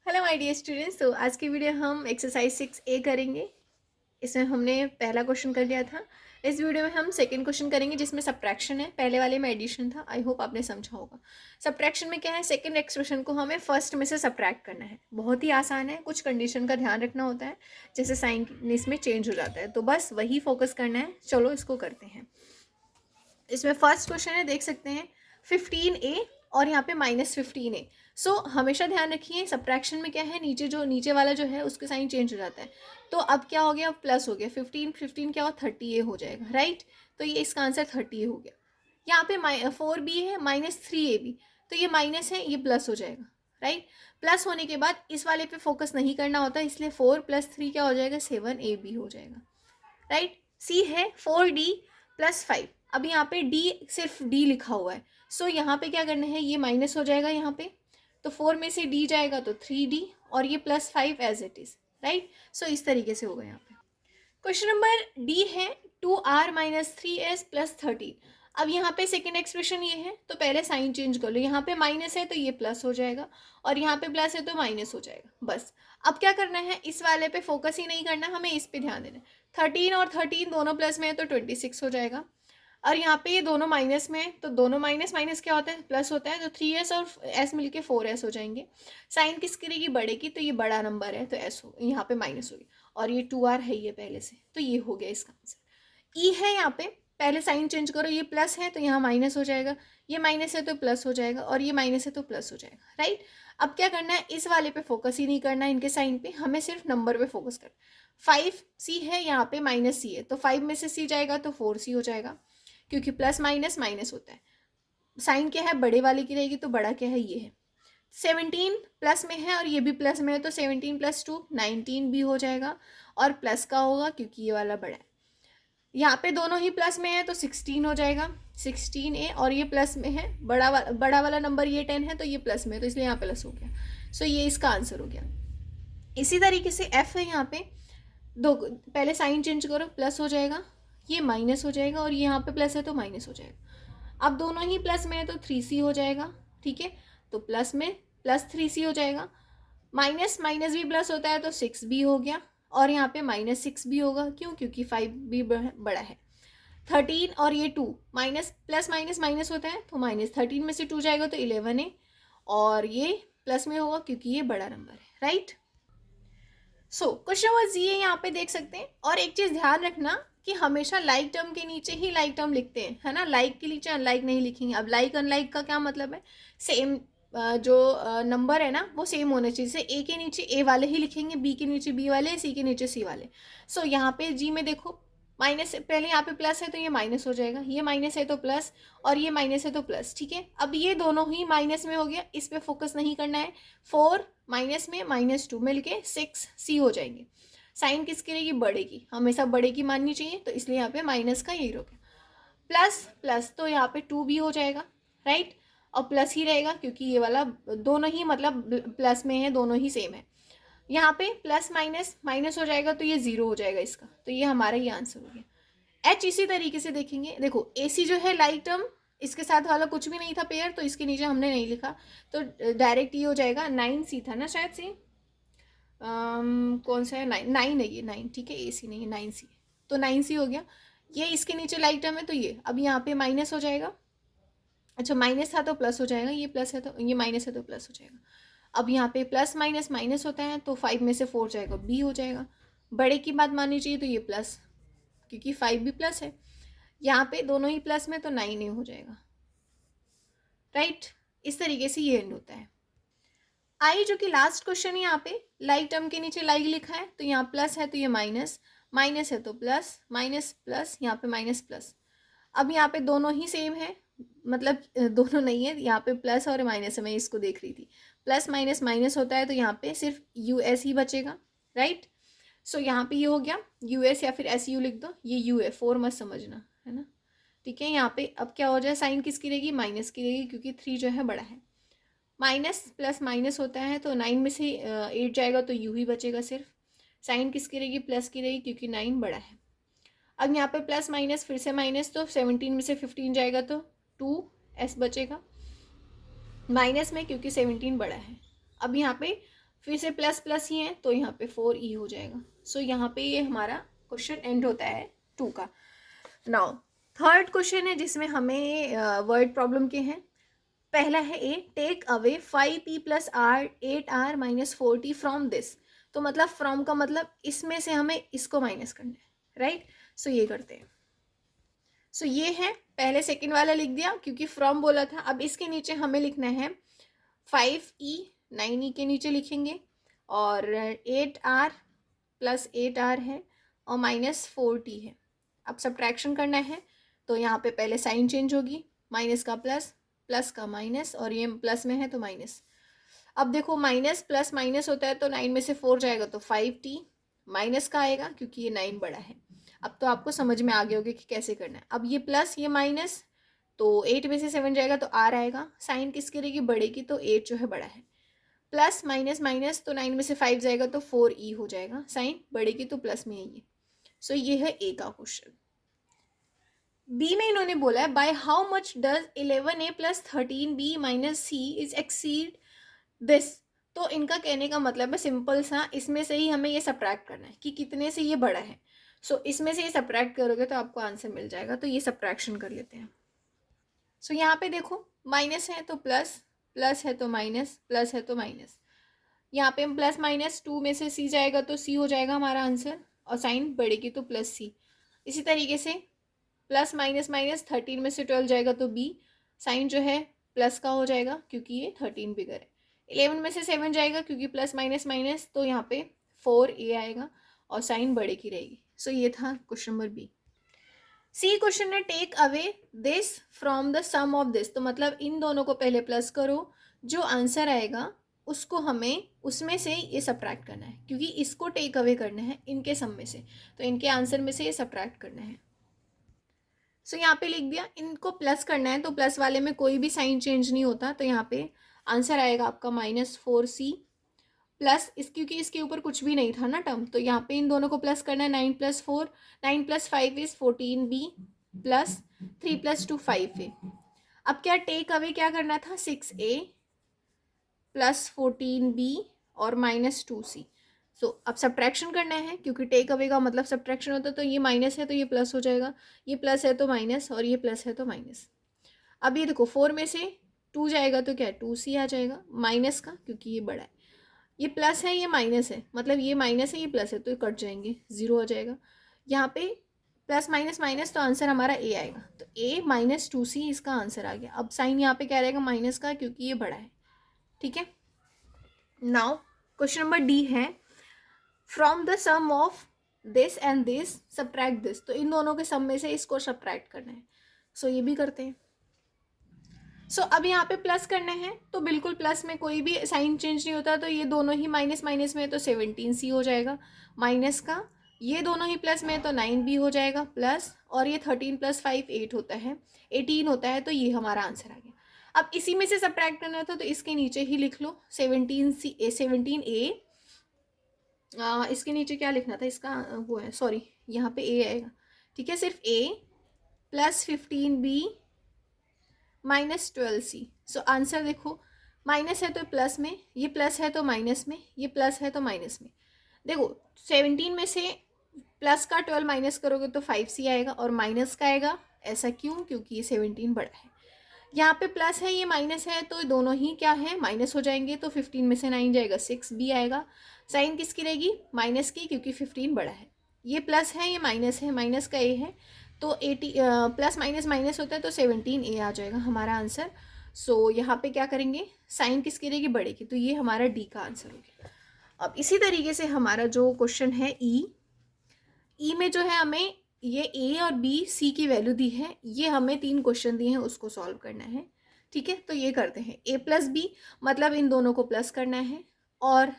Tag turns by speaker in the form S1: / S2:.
S1: Hello my dear students. तो आज की वीडियो हम एक्सरसाइज 6A करेंगे। इसमें हमने पहला क्वेश्चन कर लिया था। इस वीडियो में हम सेकंड क्वेश्चन करेंगे जिसमें सब्ट्रैक्शन है। पहले वाले में एडिशन था। आई होप आपने समझा होगा। सब्ट्रैक्शन में क्या है, सेकंड एक्सप्रेशन को हमें फर्स्ट में से सब्ट्रैक्ट करना है। बहुत ही आसान है, कुछ कंडीशन का ध्यान रखना होता है, जैसे साइन इसमें चेंज हो जाता है, तो बस वही फोकस करना है। चलो इसको करते हैं। इसमें फर्स्ट क्वेश्चन है, देख सकते हैं 15A और यहाँ पे -15A। सो हमेशा ध्यान रखिए सब्ट्रैक्शन में क्या है, नीचे वाला जो है उसके साइन चेंज हो जाता है। तो अब क्या हो गया, प्लस हो गया। 15 क्या हो, 30A हो जाएगा, राइट। तो ये इसका आंसर 30A हो गया। यहाँ पे 4B है, -3AB, तो ये माइनस है, ये प्लस हो जाएगा, राइट। प्लस होने के बाद इस वाले पे फोकस नहीं करना होता, इसलिए 4 + 3 क्या हो जाएगा, 7AB हो जाएगा, राइट। सी है 4D + 5। अब यहाँ पे डी, सिर्फ डी लिखा हुआ है। सो यहाँ पे क्या करना है, ये माइनस हो जाएगा यहाँ पे, तो 4 में से डी जाएगा तो 3D, और ये +5 एज इट इज, राइट। सो इस तरीके से होगा यहाँ पे। क्वेश्चन नंबर डी है 2R - 3S + 13। अब यहाँ पे सेकेंड एक्सप्रेशन ये है, तो पहले साइन चेंज कर लो। यहाँ पे माइनस है तो ये प्लस हो जाएगा, और यहाँ पे प्लस है तो माइनस हो जाएगा, बस। अब क्या करना है, इस वाले पे फोकस ही नहीं करना, हमें इस पे ध्यान देना है। 13 और 13 दोनों प्लस में है तो 26 हो जाएगा, और यहाँ पे ये दोनों माइनस में है, तो दोनों माइनस माइनस क्या होता है, प्लस होता है, तो 3S और S मिलके 4S हो जाएंगे। साइन किसकी रहेगी, बड़े की, तो ये बड़ा नंबर है तो S हो, यहाँ पे माइनस हो गया, और ये 2R है ये पहले से, तो ये हो गया इसका आंसर। ई है, यहाँ पे पहले साइन चेंज करो, ये प्लस है तो यहाँ माइनस हो जाएगा, ये माइनस है तो प्लस हो जाएगा, और ये माइनस है तो प्लस हो जाएगा, राइट। अब क्या करना है, इस वाले पे फोकस ही नहीं करना है, इनके साइन पे, हमें सिर्फ नंबर पे फोकस करना। 5C है, यहाँ पे -C है, तो 5 में से C जाएगा तो 4C हो जाएगा, क्योंकि प्लस माइनस माइनस होता है। साइन क्या है, बड़े वाले की रहेगी, तो बड़ा क्या है, ये है। 17 प्लस में है और ये भी प्लस में है, तो 17 + 2 19 भी हो जाएगा, और प्लस का होगा क्योंकि ये वाला बड़ा है। यहाँ पे दोनों ही प्लस में है तो 16 हो जाएगा, 16A, और ये प्लस में है, बड़ा वाला नंबर ये 10 है, तो ये प्लस में है, तो इसलिए यहाँ प्लस हो गया। सो ये इसका आंसर हो गया। इसी तरीके से F है, यहाँ पे दो, पहले साइन चेंज करो, प्लस हो जाएगा, ये माइनस हो जाएगा, और ये यहाँ पे प्लस है तो माइनस हो जाएगा। अब दोनों ही प्लस में है तो 3C हो जाएगा, ठीक है। तो प्लस में +3C हो जाएगा, माइनस माइनस भी प्लस होता है तो 6B हो गया, और यहाँ पे -6 भी होगा, क्यों, क्योंकि 5 भी बड़ा है। 13 और ये 2, माइनस प्लस माइनस माइनस होता है, तो -13 में से 2 जाएगा तो 11 है, और ये प्लस में होगा क्योंकि ये बड़ा नंबर है, राइट। सो क्वेश्चन नंबर जी है, यहाँ पे देख सकते हैं। और एक चीज ध्यान रखना कि हमेशा लाइक टर्म के नीचे ही लाइक टर्म लिखते हैं, है ना। लाइक के नीचे अनलाइक नहीं लिखेंगे। अब लाइक अनलाइक का क्या मतलब है, सेम जो नंबर है ना वो सेम होना चाहिए। जैसे ए के नीचे ए वाले ही लिखेंगे, बी के नीचे बी वाले, सी के नीचे सी वाले। सो यहाँ पे जी में देखो, माइनस, पहले यहाँ पे प्लस है तो ये माइनस हो जाएगा, ये माइनस है तो प्लस, और ये माइनस है तो प्लस, ठीक है। अब ये दोनों ही माइनस में हो गया, इस पे फोकस नहीं करना है। 4 माइनस में -2 मिलके 6C हो जाएंगे। साइन किसकी रहेगी, बड़े की, हमेशा बड़े की माननी चाहिए, तो इसलिए यहाँ पे माइनस का यही रोके। प्लस प्लस तो यहाँ पे 2B हो जाएगा, राइट। और प्लस ही रहेगा क्योंकि ये वाला दोनों ही मतलब प्लस में है, दोनों ही सेम है। यहाँ पे प्लस माइनस माइनस हो जाएगा तो ये 0 हो जाएगा इसका, तो ये हमारा ये आंसर हो गया। H इसी तरीके से देखेंगे, देखो AC जो है लाइक टर्म, इसके साथ वाला कुछ भी नहीं था पेयर, तो इसके नीचे हमने नहीं लिखा, तो डायरेक्ट ये हो जाएगा। 9C था ना शायद से, कौन सा है, 9 है, ये 9, ठीक है, AC नहीं है, 9C, तो 9C हो गया। ये इसके नीचे लाइक टर्म है, तो ये अब यहाँ पे माइनस हो जाएगा। अच्छा, माइनस था तो प्लस हो जाएगा, ये प्लस है तो ये माइनस है तो प्लस हो जाएगा। अब यहाँ पे प्लस माइनस माइनस होता है, तो 5 में से 4 जाएगा, B हो जाएगा। बड़े की बात माननी चाहिए, तो ये प्लस, क्योंकि 5 भी प्लस है। यहाँ पे दोनों ही प्लस में, तो 9 हो जाएगा, राइट। इस तरीके से ये एंड होता है। आई जो कि लास्ट क्वेश्चन है, यहाँ पे लाइक टर्म के नीचे लाइक लिखा है, तो यहाँ प्लस है तो ये माइनस, माइनस है तो प्लस, माइनस प्लस, यहाँ पे माइनस प्लस। अब यहाँ पे दोनों ही सेम है, मतलब दोनों नहीं है, यहाँ पे प्लस और माइनस है, मैं इसको देख रही थी। प्लस माइनस माइनस होता है, तो यहाँ पे सिर्फ US ही बचेगा, राइट। सो यहाँ पे ये हो गया US, या फिर SU लिख दो, ये U है, 4 मत समझना, है ना, ठीक है। यहाँ पे अब क्या हो जाए, साइन किसकी रहेगी, माइनस की रहेगी, क्योंकि 3 जो है बड़ा है। माइनस प्लस माइनस होता है, तो 9 में से 8 जाएगा तो U ही बचेगा सिर्फ। साइन किसकी रहेगी, प्लस की रहेगी, क्योंकि 9 बड़ा है। अब यहाँ पे प्लस माइनस फिर से माइनस, तो 17 में से 15 जाएगा तो 2S बचेगा माइनस में, क्योंकि 17 बड़ा है। अब यहाँ पे फिर से प्लस प्लस ही है तो यहाँ पे 4e हो जाएगा। सो यहाँ पे ये हमारा क्वेश्चन एंड होता है 2 का। नाउ थर्ड क्वेश्चन है जिसमें हमें वर्ड प्रॉब्लम के हैं। पहला है A, take away 5p plus R 8r minus 4t from this. तो मतलब फ्रॉम का मतलब इसमें से हमें इसको माइनस करना है, राइट। सो ये करते हैं। सो ये है, पहले सेकंड वाला लिख दिया क्योंकि फ्रॉम बोला था। अब इसके नीचे हमें लिखना है 5e, 9e के नीचे लिखेंगे और 8r प्लस 8r है और माइनस 4t है। अब सब्ट्रैक्शन करना है तो यहाँ पे पहले साइन चेंज होगी, माइनस का प्लस, प्लस का माइनस, और ये प्लस में है तो माइनस। अब देखो माइनस प्लस माइनस होता है तो 9 में से 4 जाएगा तो 5t, माइनस का आएगा क्योंकि ये 9 बड़ा है। अब तो आपको समझ में आ गया होगा कि कैसे करना है। अब ये प्लस ये माइनस, तो 8 में से 7 जाएगा तो r आएगा। साइन किसकी रहेगी, बड़े की, तो 8 जो है बड़ा है। प्लस माइनस माइनस, तो 9 में से 5 जाएगा तो 4e हो जाएगा। साइन बड़े की तो प्लस में है ये। सो ये है ए का क्वेश्चन। बी में इन्होंने बोला है by how much does 11a plus 13b minus C is exceed this. तो इनका कहने का मतलब है सिंपल सा, इसमें से ही हमें ये सब्ट्रैक्ट करना है कि कितने से ये बड़ा है। सो इसमें से ये सब्ट्रैक्ट करोगे तो आपको आंसर मिल जाएगा। तो ये सब्ट्रैक्शन कर लेते हैं। सो यहाँ पे देखो माइनस है तो प्लस, प्लस है तो माइनस, प्लस है तो माइनस। यहाँ पे प्लस माइनस 2 में से सी जाएगा तो सी हो जाएगा हमारा आंसर, और साइन बढ़ेगी तो प्लस सी। इसी तरीके से प्लस माइनस माइनस 13 में से 12 जाएगा तो बी, साइन जो है प्लस का हो जाएगा क्योंकि ये 13 बिगर है। 11 में से 7 जाएगा क्योंकि प्लस माइनस माइनस, तो यहाँ पे 4a आएगा और साइन बड़े की रहेगी। सो ये था question number B. C question है take away this from the sum of this. तो मतलब इन दोनों को पहले प्लस करो, जो आंसर आएगा उसको हमें उसमें से ये सब्ट्रैक्ट करना है क्योंकि इसको टेक अवे करना है इनके सम में से, तो इनके आंसर में से ये सब्ट्रैक्ट करना है। सो यहाँ पे लिख दिया, इनको प्लस करना है तो प्लस वाले में कोई भी साइन चेंज नहीं होता, तो यहाँ पे आंसर आएगा आपका -4c प्लस इस, क्योंकि इसके ऊपर कुछ भी नहीं था ना टर्म, तो यहाँ पे इन दोनों को प्लस करना है। 9 + 4, 9 + 5 इज 14b प्लस 3 + 2 5a। अब क्या टेक अवे क्या करना था, 6a प्लस 14b और -2c। सो अब सब्ट्रैक्शन करना है क्योंकि टेक अवे का मतलब सब्ट्रैक्शन होता है, तो ये माइनस है तो ये प्लस हो जाएगा, ये प्लस है तो माइनस, और ये प्लस है तो माइनस। अब ये देखो 4 में से 2 जाएगा तो क्या है 2c आ जाएगा माइनस का क्योंकि ये बड़ा है। ये प्लस है ये माइनस है, मतलब ये माइनस है ये प्लस है, तो ये कट जाएंगे, 0 हो जाएगा। यहाँ पे प्लस माइनस माइनस, तो आंसर हमारा ए आएगा। तो a -2c इसका आंसर आ गया। अब साइन यहाँ पे क्या रहेगा, माइनस का, क्योंकि ये बड़ा है। ठीक है। नाउ क्वेश्चन नंबर डी है from the sum of this and this subtract this. तो इन दोनों के सम में से इसको सब्ट्रैक्ट करना है। सो ये भी करते हैं। सो अब यहाँ पे प्लस करना है तो बिल्कुल प्लस में कोई भी साइन चेंज नहीं होता, तो ये दोनों ही माइनस माइनस में है तो 17c हो जाएगा माइनस का। ये दोनों ही प्लस में है तो 9b हो जाएगा प्लस, और ये 13 + 5 8 होता है, 18 होता है, तो ये हमारा आंसर आ गया। अब इसी में से सब्ट्रैक्ट करना था तो इसके नीचे ही लिख लो 17a। इसके नीचे क्या लिखना था इसका, वो है सॉरी, यहाँ पे a आएगा। ठीक है, सिर्फ a plus 15b -12c। So answer देखो माइनस है तो प्लस में, ये प्लस है तो माइनस में, ये प्लस है तो माइनस में। देखो 17 में से प्लस का 12 माइनस करोगे तो 5c आएगा, और माइनस का आएगा। ऐसा क्यों, क्योंकि ये 17 बड़ा है। यहाँ पे प्लस है ये माइनस है, तो दोनों ही क्या है, माइनस हो जाएंगे। तो 15 में से 9 जाएगा 6b आएगा। साइन किसकी रहेगी, माइनस की, क्योंकि 15 बड़ा है। ये प्लस है ये माइनस है, माइनस का a है, तो 80 प्लस माइनस माइनस होता है तो 17a आ जाएगा हमारा आंसर। सो यहाँ पे क्या करेंगे, साइन किसकी रहेगी, बड़े की, तो ये हमारा डी का आंसर हो गया। अब इसी तरीके से हमारा जो क्वेश्चन है ई में जो है हमें ये ए और बी सी की वैल्यू दी है, ये हमें 3 क्वेश्चन दिए हैं, उसको सॉल्व करना है। ठीक है, तो ये करते हैं। a + b मतलब इन दोनों को प्लस करना है, और